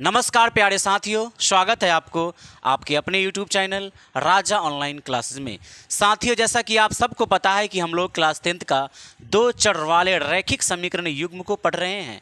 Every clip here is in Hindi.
नमस्कार प्यारे साथियों, स्वागत है आपको आपके अपने YouTube चैनल राजा ऑनलाइन क्लासेस में। साथियों, जैसा कि आप सबको पता है कि हम लोग क्लास 10th का दो चर वाले रैखिक समीकरण युग्म को पढ़ रहे हैं।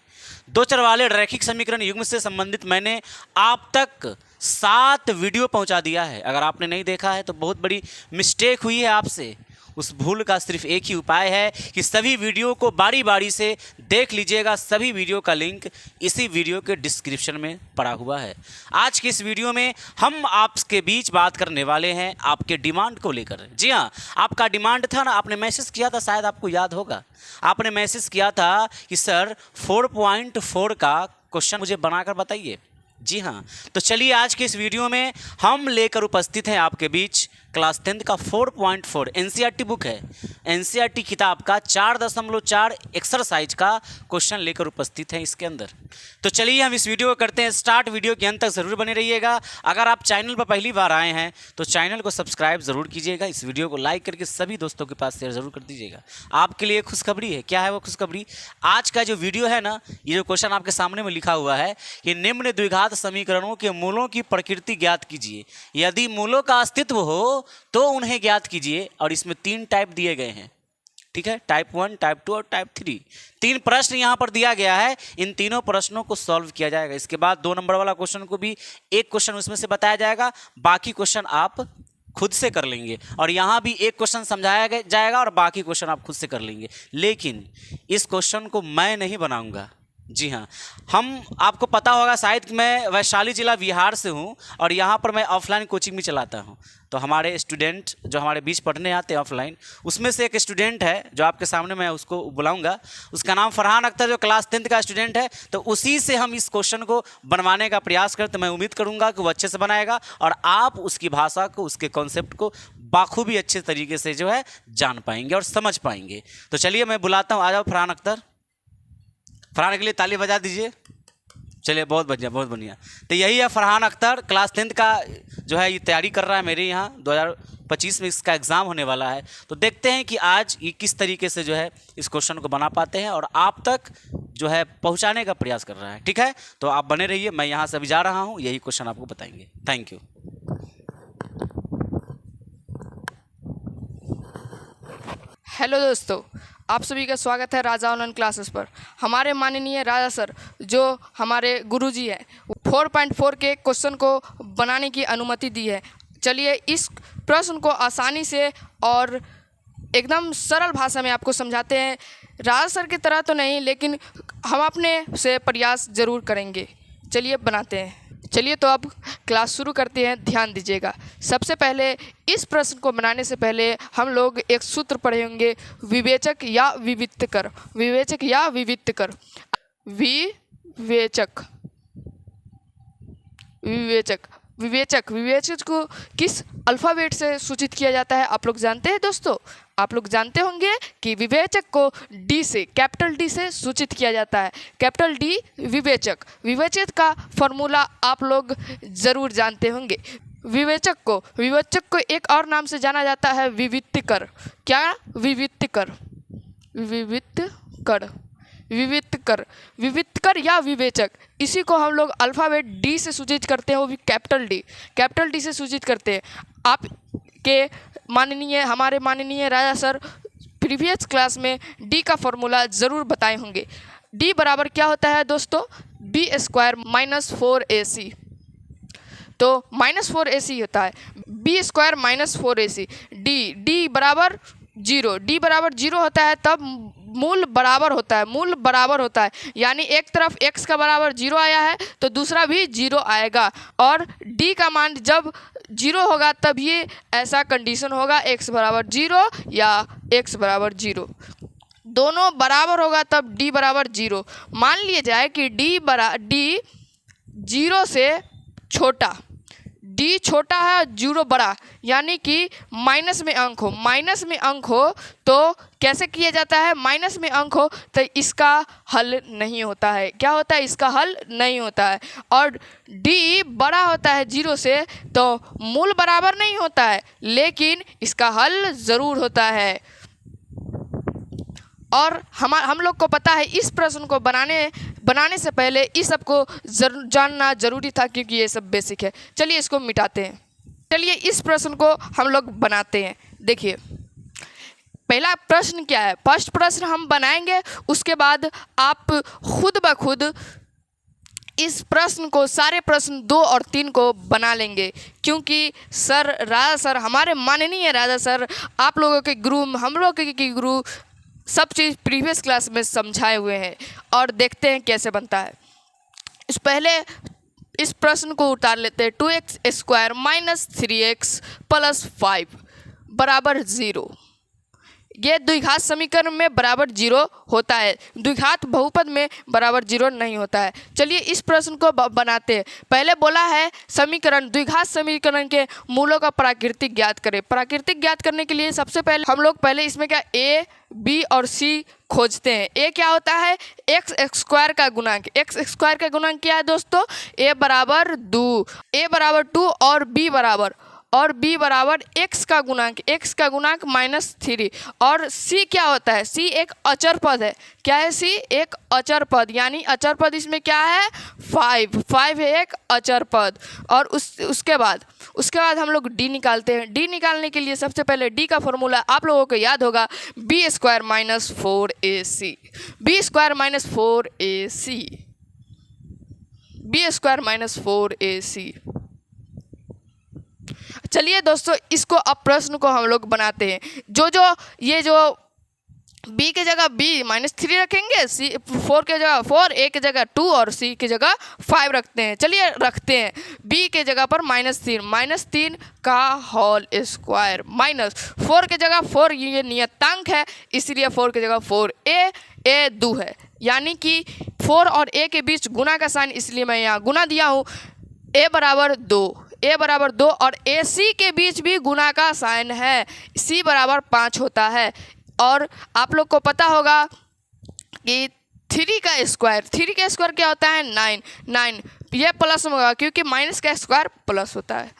दो चर वाले रैखिक समीकरण युग्म से संबंधित मैंने आप तक 7 वीडियो पहुंचा दिया है। अगर आपने नहीं देखा है तो बहुत बड़ी मिस्टेक हुई है आपसे। उस भूल का सिर्फ एक ही उपाय है कि सभी वीडियो को बारी बारी से देख लीजिएगा। सभी वीडियो का लिंक इसी वीडियो के डिस्क्रिप्शन में पड़ा हुआ है। आज के इस वीडियो में हम आपके बीच बात करने वाले हैं आपके डिमांड को लेकर। जी हाँ, आपका डिमांड था ना, आपने मैसेज किया था, शायद आपको याद होगा। आपने मैसेज किया था कि सर 4.4 का क्वेश्चन मुझे बनाकर बताइए। जी हाँ, तो चलिए आज के इस वीडियो में हम लेकर उपस्थित हैं आपके बीच क्लास 10th का 4.4 एनसीईआरटी बुक है। एनसीईआरटी किताब का 4.4 एक्सरसाइज का क्वेश्चन लेकर उपस्थित हैं इसके अंदर। तो चलिए हम इस वीडियो को करते हैं स्टार्ट। वीडियो के अंत तक ज़रूर बने रहिएगा। अगर आप चैनल पर पहली बार आए हैं तो चैनल को सब्सक्राइब ज़रूर कीजिएगा। इस वीडियो को लाइक करके सभी दोस्तों के पास शेयर ज़रूर कर दीजिएगा। आपके लिए खुशखबरी है। क्या है वो खुशखबरी? आज का जो वीडियो है ना, ये जो क्वेश्चन आपके सामने में लिखा हुआ है कि निम्न द्विघात समीकरणों के मूलों की प्रकृति ज्ञात कीजिए। यदि मूलों का अस्तित्व हो तो उन्हें ज्ञात कीजिए। और इसमें 3 टाइप दिए गए हैं, ठीक है, टाइप 1, टाइप 2 और टाइप 3। 3 प्रश्न यहाँ पर दिया गया है। इन तीनों प्रश्नों को सॉल्व किया जाएगा। इसके बाद 2 नंबर वाला क्वेश्चन को भी एक क्वेश्चन उसमें से बताया जाएगा। बाकी क्वेश्चन आप खुद से कर लेंगे। और यहाँ भी एक क्वेश्चन समझाया जाएगा और बाकी क्वेश्चन आप खुद से कर लेंगे। लेकिन इस क्वेश्चन को मैं नहीं बनाऊंगा। जी हाँ, हम आपको पता होगा शायद कि मैं वैशाली जिला बिहार से हूँ और यहाँ पर मैं ऑफलाइन कोचिंग भी चलाता हूँ। तो हमारे स्टूडेंट जो हमारे बीच पढ़ने आते हैं ऑफलाइन, उसमें से एक स्टूडेंट है जो आपके सामने मैं उसको बुलाऊंगा। उसका नाम फरहान अख्तर, जो क्लास 10th का स्टूडेंट है। तो उसी से हम इस क्वेश्चन को बनवाने का प्रयास करते। मैं उम्मीद करूँगा कि वो अच्छे से बनाएगा और आप उसकी भाषा को, उसके कॉन्सेप्ट को बाखूबी अच्छे तरीके से जो है जान पाएंगे और समझ पाएंगे। तो चलिए मैं बुलाता हूँ। आ जाओ फरहान अख्तर। फरहान के लिए ताली बजा दीजिए। चलिए, बहुत बढ़िया, बहुत बढ़िया। तो यही है फरहान अख्तर, क्लास 10th का जो है ये तैयारी कर रहा है। मेरे यहाँ 2025 में इसका एग्ज़ाम होने वाला है। तो देखते हैं कि आज ये किस तरीके से जो है इस क्वेश्चन को बना पाते हैं और आप तक जो है पहुँचाने का प्रयास कर रहा है। ठीक है, तो आप बने रहिए। मैं यहाँ से अभी जा रहा हूँ, यही क्वेश्चन आपको बताएंगे। Thank you. हेलो दोस्तों, आप सभी का स्वागत है राजा ऑनलाइन क्लासेस पर। हमारे माननीय राजा सर जो हमारे गुरुजी हैं, 4.4 के क्वेश्चन को बनाने की अनुमति दी है। चलिए इस प्रश्न को आसानी से और एकदम सरल भाषा में आपको समझाते हैं। राजा सर की तरह तो नहीं, लेकिन हम अपने से प्रयास ज़रूर करेंगे। चलिए बनाते हैं। चलिए तो अब क्लास शुरू करते हैं। ध्यान दीजिएगा। सबसे पहले इस प्रश्न को बनाने से पहले हम लोग एक सूत्र पढ़ेंगे, विवेचक या विविक्तकर। विवेचक या विविक्तकर। विवेचक विवेचक विवेचक विवेचक को किस अल्फ़ाबेट से सूचित किया जाता है आप लोग जानते हैं दोस्तों? आप लोग जानते होंगे कि विवेचक को डी से, कैपिटल डी से सूचित किया जाता है। Capital D विवेचक। विवेचक का फॉर्मूला आप लोग ज़रूर जानते होंगे। विवेचक को एक और नाम से जाना जाता है, विविक्तकर। क्या? विविक्तकर। विविक्तकर विविक्तकर विविक्तकर या विवेचक, इसी को हम लोग अल्फ़ाबेट डी से सूचित करते हैं, वो भी कैपिटल डी से सूचित करते हैं। आप के हमारे माननीय राजा सर प्रीवियस क्लास में डी का फॉर्मूला ज़रूर बताए होंगे। डी बराबर क्या होता है दोस्तों? b² - 4ac। तो -4ac होता है। b² - 4ac। डी बराबर 0। डी बराबर 0 होता है तब मूल बराबर होता है। यानी एक तरफ x का बराबर 0 आया है तो दूसरा भी 0 आएगा। और d का मान जब 0 होगा तब ये ऐसा कंडीशन होगा, x बराबर 0 या x बराबर 0, दोनों बराबर होगा तब d बराबर 0। मान लिया जाए कि d 0 से छोटा, d छोटा है 0 बड़ा, यानी कि माइनस में अंक हो तो कैसे किया जाता है? माइनस में अंक हो तो इसका हल नहीं होता है। क्या होता है? इसका हल नहीं होता है। और d बड़ा होता है 0 से तो मूल बराबर नहीं होता है, लेकिन इसका हल ज़रूर होता है। और हम लोग को पता है इस प्रश्न को बनाने से पहले इस सब को जानना ज़रूरी था, क्योंकि ये सब बेसिक है। चलिए इसको मिटाते हैं। चलिए इस प्रश्न को हम लोग बनाते हैं। देखिए पहला प्रश्न क्या है, फर्स्ट प्रश्न हम बनाएंगे, उसके बाद आप खुद ब खुद इस प्रश्न को, सारे प्रश्न 2 और 3 को बना लेंगे, क्योंकि राजा सर, हमारे माननीय राजा सर, आप लोगों के गुरु, हम लोग के गुरु, सब चीज़ प्रीवियस क्लास में समझाए हुए हैं। और देखते हैं कैसे बनता है। पहले इस प्रश्न को उतार लेते हैं। 2x² - 3x + 5 बराबर 0। ये द्विघात समीकरण में बराबर 0 होता है, द्विघात बहुपद में बराबर 0 नहीं होता है। चलिए इस प्रश्न को बनाते हैं। पहले बोला है समीकरण, द्विघात समीकरण के मूलों का प्राकृतिक ज्ञात करें। प्राकृतिक ज्ञात करने के लिए सबसे पहले हम लोग इसमें क्या a, b और c खोजते हैं। a क्या होता है, x² का गुणांक। x² का गुणांक क्या है दोस्तों, a बराबर 2 और b बराबर x का गुणांक -3। और c क्या होता है, c एक अचर पद है। क्या है c, एक अचर पद, यानी अचर पद इसमें क्या है 5 है, एक अचर पद। और उसके बाद हम लोग d निकालते हैं। d निकालने के लिए सबसे पहले d का फॉर्मूला आप लोगों को याद होगा, b² - 4ac। b² - 4ac। चलिए दोस्तों इसको, अब प्रश्न को हम लोग बनाते हैं। ये जो b के जगह b -3 रखेंगे, c 4 के जगह 4, a के जगह 2 और c की जगह 5 रखते हैं। चलिए रखते हैं b के जगह पर -3 का होल स्क्वायर, -4 के जगह 4, ये नियतांक है इसलिए 4 के जगह 4, a 2 है, यानी कि 4 और a के बीच गुना का साइन, इसलिए मैं यहाँ गुना दिया हूँ। a बराबर 2 और AC के बीच भी गुना का साइन है, C बराबर 5 होता है। और आप लोग को पता होगा कि 3 का स्क्वायर क्या होता है, 9। ये प्लस होगा क्योंकि माइनस का स्क्वायर प्लस होता है।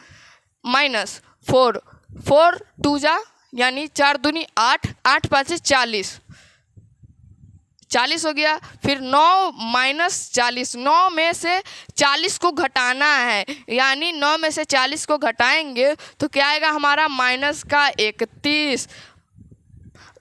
-4 2 जा, यानी 4 दूनी 8, 8 5 40 हो गया। फिर 9 - 40, 9 में से 40 को घटाना है, यानी 9 में से 40 को घटाएंगे तो क्या आएगा हमारा -31।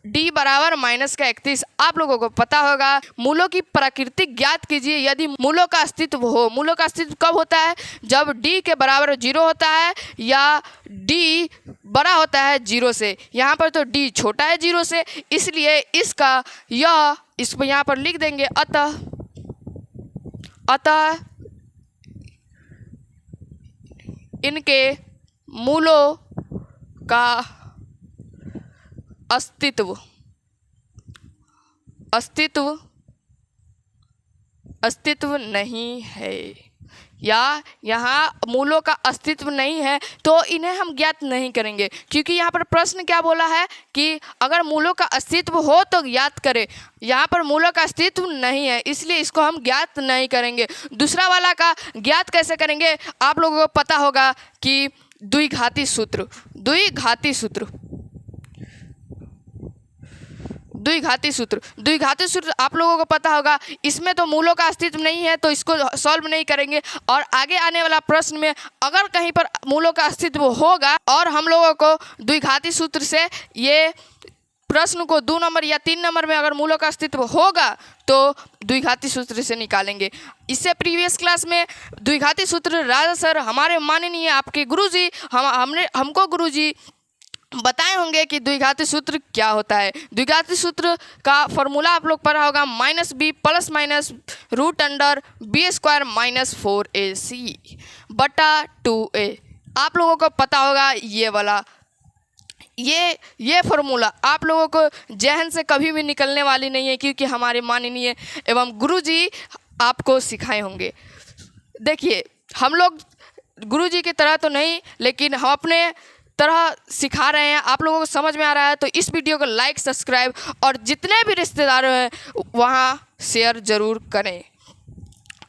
d बराबर -31। आप लोगों को पता होगा मूलों की प्रकृति ज्ञात कीजिए यदि मूलों का अस्तित्व हो। मूलों का अस्तित्व कब होता है, जब d के बराबर 0 होता है या d बड़ा होता है 0 से। यहाँ पर तो d छोटा है 0 से, इसलिए इसको यहाँ पर लिख देंगे। अतः इनके मूलों का अस्तित्व नहीं है, या यहाँ मूलों का अस्तित्व नहीं है तो इन्हें हम ज्ञात नहीं करेंगे, क्योंकि यहाँ पर प्रश्न क्या बोला है कि अगर मूलों का अस्तित्व हो तो ज्ञात करें। यहाँ पर मूलों का अस्तित्व नहीं है इसलिए इसको हम ज्ञात नहीं करेंगे। दूसरा वाला का ज्ञात कैसे करेंगे, आप लोगों को पता होगा कि द्विघाती सूत्र आप लोगों को पता होगा। इसमें तो मूलों का अस्तित्व नहीं है तो इसको सॉल्व नहीं करेंगे। और आगे आने वाला प्रश्न में अगर कहीं पर मूलों का अस्तित्व होगा और हम लोगों को द्विघाती सूत्र से ये प्रश्न को 2 नंबर या 3 नंबर में अगर मूलों का अस्तित्व होगा तो द्विघाती सूत्र से निकालेंगे। इससे प्रीवियस क्लास में द्विघाती सूत्र राजा सर, हमारे माननीय आपके गुरुजी, हमको गुरुजी बताए होंगे कि द्विघाती सूत्र क्या होता है। द्विघाती सूत्र का फॉर्मूला आप लोग पढ़ा होगा, -b ± √b² - 4ac बटा 2a। आप लोगों को पता होगा ये वाला, ये फॉर्मूला आप लोगों को जहन से कभी भी निकलने वाली नहीं है, क्योंकि हमारे माननीय एवं गुरुजी आपको सिखाए होंगे। देखिए हम लोग गुरुजी की तरह तो नहीं, लेकिन हम अपने तरह सिखा रहे हैं, आप लोगों को समझ में आ रहा है तो इस वीडियो को लाइक, सब्सक्राइब और जितने भी रिश्तेदार हैं वहाँ शेयर ज़रूर करें।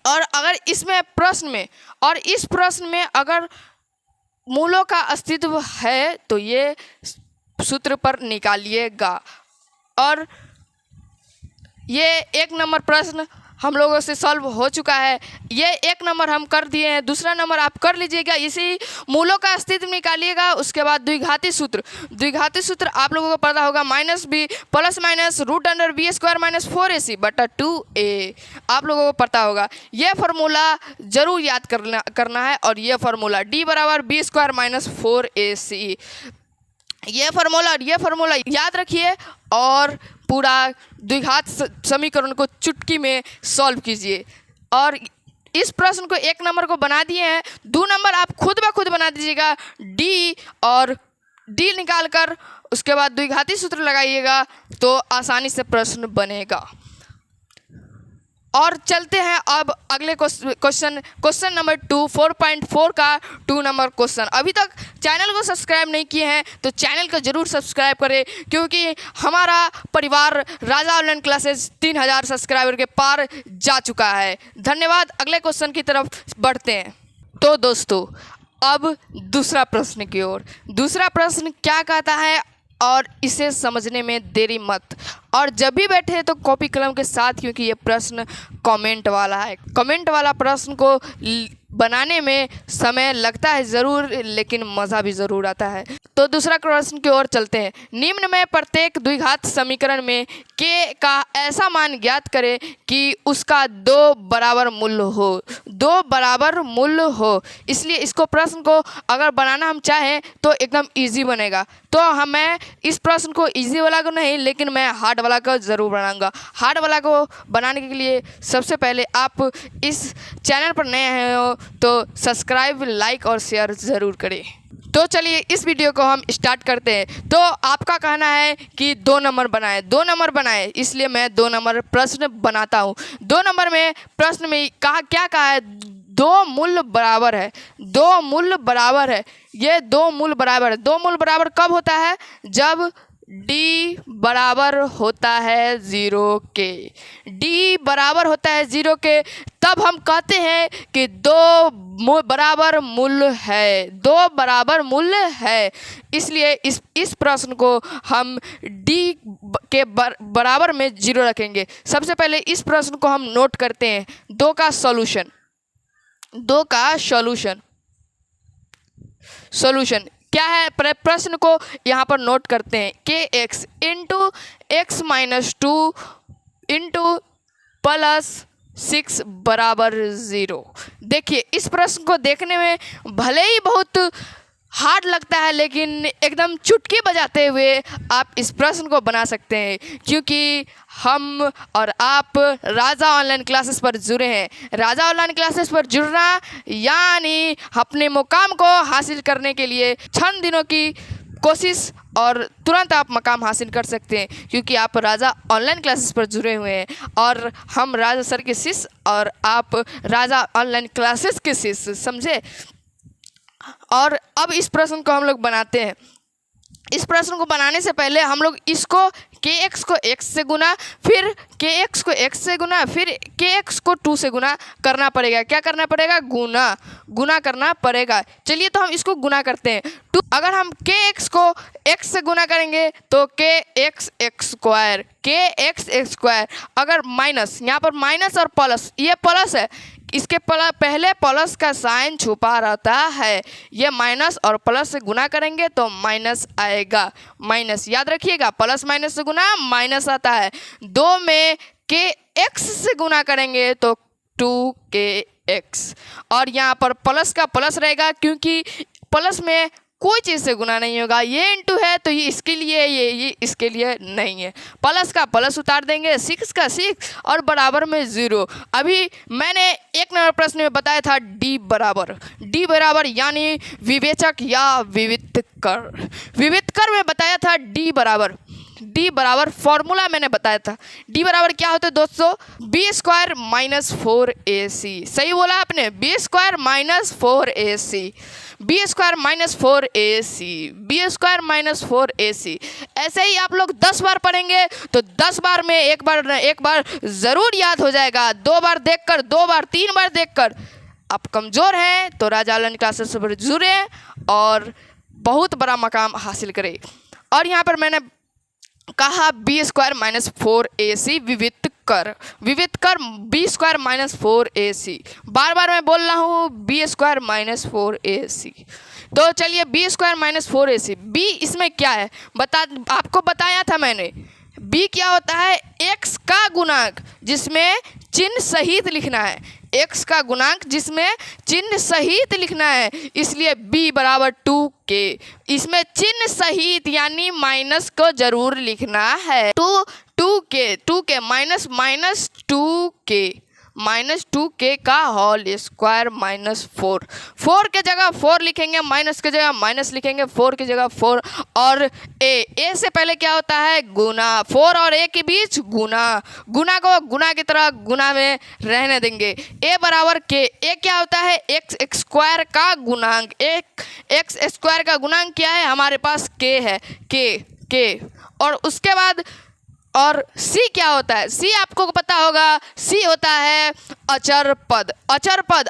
और अगर इसमें इस प्रश्न में अगर मूलों का अस्तित्व है तो ये सूत्र पर निकालिएगा। और ये 1 नंबर प्रश्न हम लोगों से सॉल्व हो चुका है। ये 1 नंबर हम कर दिए हैं, दूसरा नंबर आप कर लीजिएगा। इसी मूलों का अस्तित्व निकालिएगा। उसके बाद द्विघाती सूत्र आप लोगों को पता होगा, -b plus minus √b² - 4ac बटा 2a आप लोगों को पता होगा। ये फार्मूला जरूर याद करना है और ये फार्मूला d बराबर b² - 4ac ये फार्मूला याद रखिए और पूरा द्विघात समीकरण को चुटकी में सॉल्व कीजिए। और इस प्रश्न को 1 नंबर को बना दिए हैं, 2 नंबर आप खुद ब खुद बना दीजिएगा। डी और डी निकाल कर उसके बाद द्विघाती सूत्र लगाइएगा तो आसानी से प्रश्न बनेगा। और चलते हैं अब अगले क्वेश्चन नंबर 2 4.4 का 2 नंबर क्वेश्चन। अभी तक चैनल को सब्सक्राइब नहीं किए हैं तो चैनल को ज़रूर सब्सक्राइब करें, क्योंकि हमारा परिवार राजा ऑनलाइन क्लासेस 3000 सब्सक्राइबर के पार जा चुका है। धन्यवाद। अगले क्वेश्चन की तरफ बढ़ते हैं। तो दोस्तों अब दूसरा प्रश्न की ओर। दूसरा प्रश्न क्या कहता है और इसे समझने में देरी मत, और जब भी बैठे तो कॉपी कलम के साथ, क्योंकि ये प्रश्न कमेंट वाला है। कमेंट वाला प्रश्न को बनाने में समय लगता है ज़रूर, लेकिन मज़ा भी ज़रूर आता है। तो दूसरा प्रश्न की ओर चलते हैं। निम्न में प्रत्येक द्विघात समीकरण में k का ऐसा मान ज्ञात करें कि उसका 2 बराबर मूल्य हो। इसलिए इसको प्रश्न को अगर बनाना हम चाहें तो एकदम इजी बनेगा। तो मैं इस प्रश्न को इजी वाला को नहीं, लेकिन मैं हार्ड वाला को ज़रूर बनाऊंगा। हार्ड वाला को बनाने के लिए सबसे पहले आप इस चैनल पर नए हैं हो तो सब्सक्राइब, लाइक और शेयर ज़रूर करें। तो चलिए इस वीडियो को हम स्टार्ट करते हैं। तो आपका कहना है कि 2 नंबर बनाए, इसलिए मैं 2 नंबर प्रश्न बनाता हूँ। 2 नंबर में प्रश्न में क्या कहा है, 2 मूल्य बराबर है। ये 2 मूल्य बराबर है। 2 मूल्य बराबर कब होता है? जब d बराबर होता है 0 के। d बराबर होता है 0 के, तब हम कहते हैं कि 2 बराबर मूल्य है। इसलिए इस प्रश्न को हम d के बराबर में 0 रखेंगे। सबसे पहले इस प्रश्न को हम नोट करते हैं। 2 का सॉल्यूशन क्या है, प्रश्न को यहाँ पर नोट करते हैं। kx इंटू x - 2 इंटू +6 बराबर 0। देखिए इस प्रश्न को देखने में भले ही बहुत हार्ड लगता है, लेकिन एकदम चुटकी बजाते हुए आप इस प्रश्न को बना सकते हैं, क्योंकि हम और आप राजा ऑनलाइन क्लासेस पर जुड़े हैं। राजा ऑनलाइन क्लासेस पर जुड़ना यानी अपने मुकाम को हासिल करने के लिए चंद दिनों की कोशिश और तुरंत आप मकाम हासिल कर सकते हैं, क्योंकि आप राजा ऑनलाइन क्लासेस पर जुड़े हुए हैं और हम राजा सर के शिष्य और आप राजा ऑनलाइन क्लासेस के शिष्य, समझे। और अब इस प्रश्न को हम लोग बनाते हैं। इस प्रश्न को बनाने से पहले हम लोग इसको kx को x से गुना, फिर kx को x से गुना, फिर kx को 2 से गुना करना पड़ेगा। क्या करना पड़ेगा? गुना करना पड़ेगा। चलिए तो हम इसको गुना करते हैं। अगर हम kx को x से गुना करेंगे तो kx² अगर माइनस, यहाँ पर माइनस और प्लस, ये प्लस है, इसके पहले प्लस का साइन छुपा रहता है। ये माइनस और प्लस से गुना करेंगे तो माइनस आएगा। माइनस याद रखिएगा, प्लस माइनस से गुना माइनस आता है। 2 में kx से गुना करेंगे तो 2kx, और यहाँ पर प्लस का प्लस रहेगा, क्योंकि प्लस में कोई चीज़ से गुना नहीं होगा। ये इंटू है तो ये इसके लिए, ये इसके लिए नहीं है। प्लस का प्लस उतार देंगे, 6 का 6 और बराबर में 0। अभी मैंने 1 नंबर प्रश्न में बताया था d बराबर यानी विवेचक या विविधकर में बताया था d बराबर फॉर्मूला मैंने बताया था। d बराबर क्या होता है दोस्तों? b² - 4ac। सही बोला आपने, b² - 4ac, b² - 4ac। ऐसे ही आप लोग 10 बार पढ़ेंगे तो 10 बार में एक बार ज़रूर याद हो जाएगा। 2 बार देखकर, 2 बार 3 बार देखकर। आप कमज़ोर हैं तो राजा ऑनलाइन क्लासेस पर जुड़े और बहुत बड़ा मकाम हासिल करें। और यहाँ पर मैंने कहा बी स्क्वायर माइनस 4ac विविक्त कर बी स्क्वायर माइनस 4ac। बार बार मैं बोल रहा हूँ बी स्क्वायर माइनस 4ac। तो चलिए B square minus 4ac, B इसमें क्या है आपको बताया था मैंने। बी क्या होता है? एक्स का गुणांक जिसमें चिन्ह सहित लिखना है, एक्स का गुणांक जिसमें चिन्ह सहित लिखना है, इसलिए b बराबर 2k। इसमें चिन्ह सहित यानी माइनस को जरूर लिखना है। 2k माइनस 2k का होल स्क्वायर माइनस 4 के जगह 4 लिखेंगे, माइनस के जगह माइनस लिखेंगे, 4 की जगह 4 और ए से पहले क्या होता है? गुना। 4 और ए के बीच गुना को गुना की तरह गुना में रहने देंगे। ए बराबर के, ए क्या होता है? एक्स स्क्वायर का गुणांक। एक्स स्क्वायर का गुणांक क्या है? हमारे पास के है, के और उसके बाद और c क्या होता है? c आपको पता होगा, c होता है अचर पद।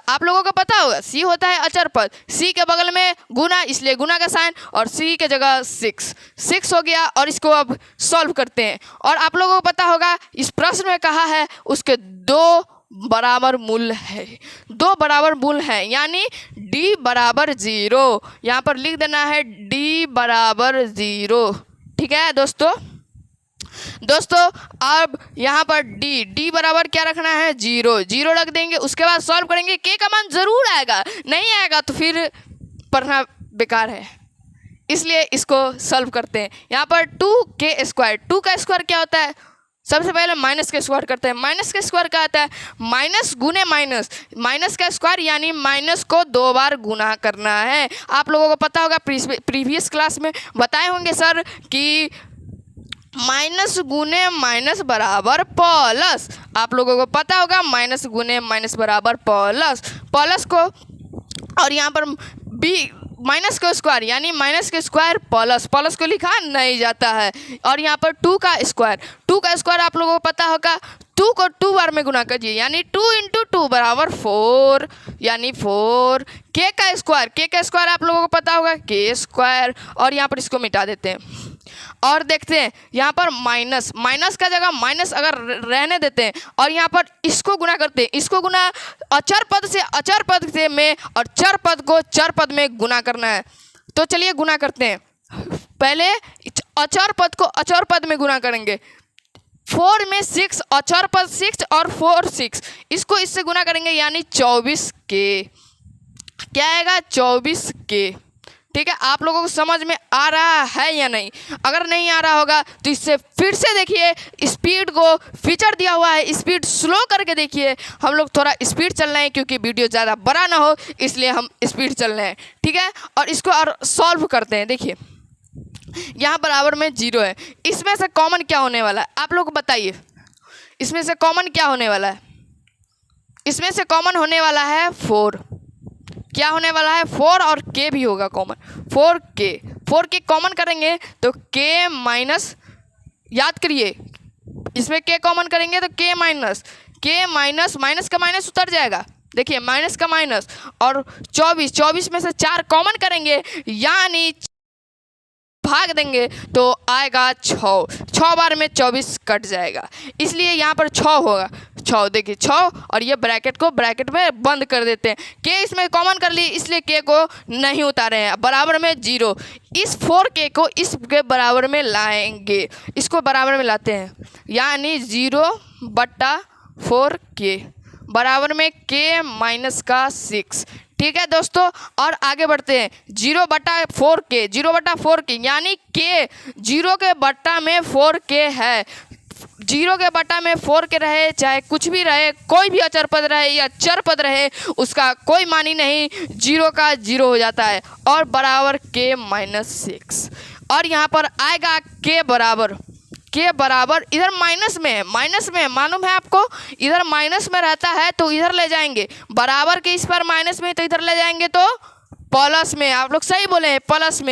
आप लोगों को पता होगा c होता है अचर पद। c के बगल में गुना, इसलिए गुना का साइन और c के जगह 6 हो गया। और इसको अब सॉल्व करते हैं। और आप लोगों को पता होगा इस प्रश्न में कहा है उसके दो बराबर मूल है यानी d बराबर 0। यहाँ पर लिख देना है d बराबर 0। ठीक है दोस्तों अब यहाँ पर d बराबर क्या रखना है? 0 रख देंगे। उसके बाद सॉल्व करेंगे, k का मान जरूर आएगा, नहीं आएगा तो फिर पढ़ना बेकार है, इसलिए इसको सॉल्व करते हैं। यहाँ पर 2k स्क्वायर, 2 का स्क्वायर क्या होता है? सबसे पहले माइनस के स्क्वायर करते हैं। माइनस के स्क्वायर क्या आता है? माइनस गुने माइनस का स्क्वायर यानी माइनस को 2 बार गुना करना है। आप लोगों को पता होगा प्रीवियस क्लास में बताए होंगे सर कि माइनस गुने माइनस बराबर प्लस। आप लोगों को पता होगा माइनस गुने माइनस बराबर प्लस को, और यहाँ पर बी माइनस का स्क्वायर यानी माइनस के स्क्वायर प्लस को लिखा नहीं जाता है। और यहाँ पर 2 का स्क्वायर आप लोगों को पता होगा, 2 को 2 बार में गुना कीजिए यानी 2 × 2 बराबर 4 यानी 4। के का स्क्वायर आप लोगों को पता होगा के स्क्वायर। और यहाँ पर इसको मिटा देते हैं और देखते हैं यहाँ पर माइनस का जगह माइनस अगर रहने देते हैं और यहाँ पर इसको गुना करते हैं, इसको गुना अचर पद से में और चर पद को चर पद में गुना करना है। तो चलिए गुना करते हैं। पहले अचर पद को अचर पद में गुना करेंगे। 4 में 6, अचर पद 6 और 4 6, इसको इससे गुना करेंगे यानी 24k। क्या आएगा? 24k। ठीक है, आप लोगों को समझ में आ रहा है या नहीं? अगर नहीं आ रहा होगा तो इससे फिर से देखिए, स्पीड को फीचर दिया हुआ है, स्पीड स्लो करके देखिए। हम लोग थोड़ा स्पीड चल रहे हैं क्योंकि वीडियो ज़्यादा बड़ा ना हो, इसलिए हम स्पीड चल रहे हैं। ठीक है, और इसको और सॉल्व करते हैं। देखिए यहाँ बराबर में 0 है, इसमें से कॉमन क्या होने वाला है? आप लोग बताइए, इसमें से कॉमन क्या होने वाला है? इसमें से कॉमन होने वाला है 4। क्या होने वाला है? 4 और k भी होगा कॉमन। 4k कॉमन करेंगे तो k माइनस, याद करिए इसमें k कॉमन करेंगे तो k माइनस का माइनस उतर जाएगा। देखिए माइनस का माइनस और 24 में से 4 कॉमन करेंगे यानी भाग देंगे तो आएगा 6 बार में 24 कट जाएगा, इसलिए यहाँ पर 6 होगा। 6 देखिए 6 और ये ब्रैकेट में बंद कर देते हैं। के इसमें कॉमन कर ली इसलिए के को नहीं उतारे हैं, बराबर में 0। इस 4k को इसके बराबर में लाएंगे, इसको बराबर में लाते हैं यानी 0/4k बराबर में k माइनस का 6। ठीक है दोस्तों, और आगे बढ़ते हैं। 0/4k यानी k 0 के बट्टा में 4k है। 0 के बट्टा में 4k रहे, चाहे कुछ भी रहे, कोई भी अचर पद रहे या चर पद रहे, उसका कोई मानी नहीं, 0 का 0 हो जाता है और बराबर k माइनस 6। और यहाँ पर आएगा k बराबर इधर माइनस में मालूम है आपको, इधर माइनस में रहता है तो इधर ले जाएंगे, बराबर के इस पर माइनस में तो इधर ले जाएंगे तो प्लस में। आप लोग सही बोले हैं, प्लस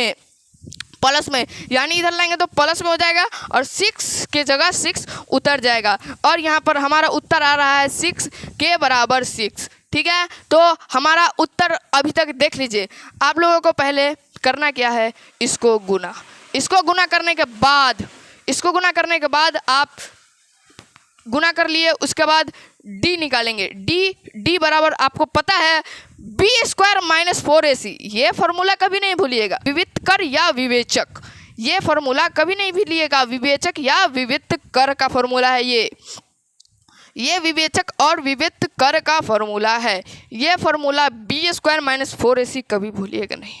में यानी इधर लाएंगे तो प्लस में हो जाएगा और 6 के जगह 6 उतर जाएगा। और यहाँ पर हमारा उत्तर आ रहा है 6k बराबर 6। ठीक है, तो हमारा उत्तर अभी तक देख लीजिए। आप लोगों को पहले करना क्या है, इसको गुना करने के बाद इसको गुना करने के बाद आप गुना कर लिए, उसके बाद d निकालेंगे। d बराबर आपको पता है b² - 4ac। ये फॉर्मूला कभी नहीं भूलिएगा। विविक्त कर या विवेचक, ये फॉर्मूला कभी नहीं भूलिएगा। विवेचक या विविक्त कर का फॉर्मूला है ये विवेचक और विविक्त कर का फॉर्मूला है। ये फॉर्मूला b² - 4ac कभी भूलिएगा नहीं।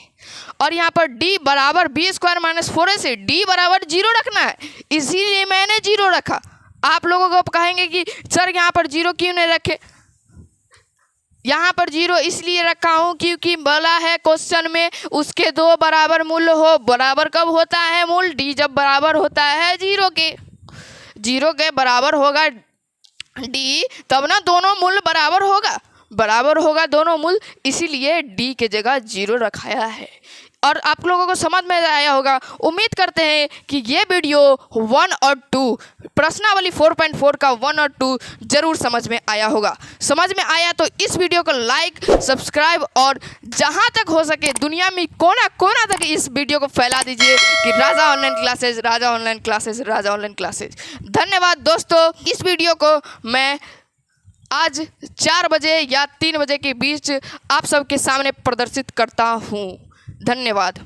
और यहाँ पर d बराबर b² - 4ac, d बराबर 0 रखना है, इसीलिए मैंने 0 रखा। आप लोगों को कहेंगे कि सर यहाँ पर 0 क्यों नहीं रखे? यहाँ पर 0 इसलिए रखा हूँ क्योंकि बोला है क्वेश्चन में उसके 2 बराबर मूल्य हो। बराबर कब होता है मूल? d जब बराबर होता है 0 के बराबर होगा d, तब ना दोनों मूल बराबर होगा दोनों मूल, इसीलिए d के जगह 0 रखाया है। और आप लोगों को समझ में आया होगा। उम्मीद करते हैं कि ये वीडियो 1 और 2 प्रश्नावली 4.4 का 1 और 2 जरूर समझ में आया होगा। समझ में आया तो इस वीडियो को लाइक, सब्सक्राइब और जहां तक हो सके दुनिया में कोना कोना तक इस वीडियो को फैला दीजिए कि राजा ऑनलाइन क्लासेज, राजा ऑनलाइन क्लासेज, राजा ऑनलाइन क्लासेज। धन्यवाद दोस्तों। इस वीडियो को मैं आज 4 बजे या 3 बजे के बीच आप सबके सामने प्रदर्शित करता हूँ। धन्यवाद।